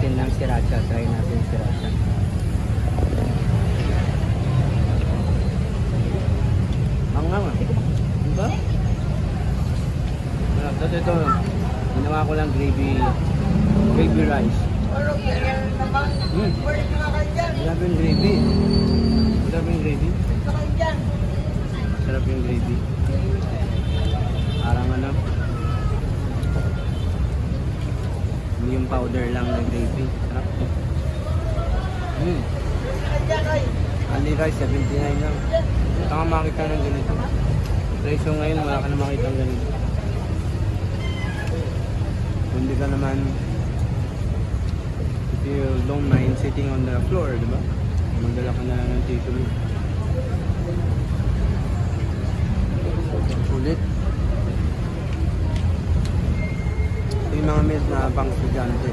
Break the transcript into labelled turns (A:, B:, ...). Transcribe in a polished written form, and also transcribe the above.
A: natin ng sriracha. Try natin yung sriracha. Mangang ah. Diba? Tapos ito, ginawa ko lang gravy rice. Grabe yung gravy. Grabe yung gravy. Sarap yung gravy. Parang ano, hindi yung powder lang na gravy. Sarap. Ali rice, 79 lang. Saka makita ng ganito. Presyo ngayon, wala ka na makita ng ganito. Hindi ka naman, if you don't mind sitting on the floor, di ba? Magdala ka na lang ng tissue. Ulit. Ito yung mga meals na pang estudyante.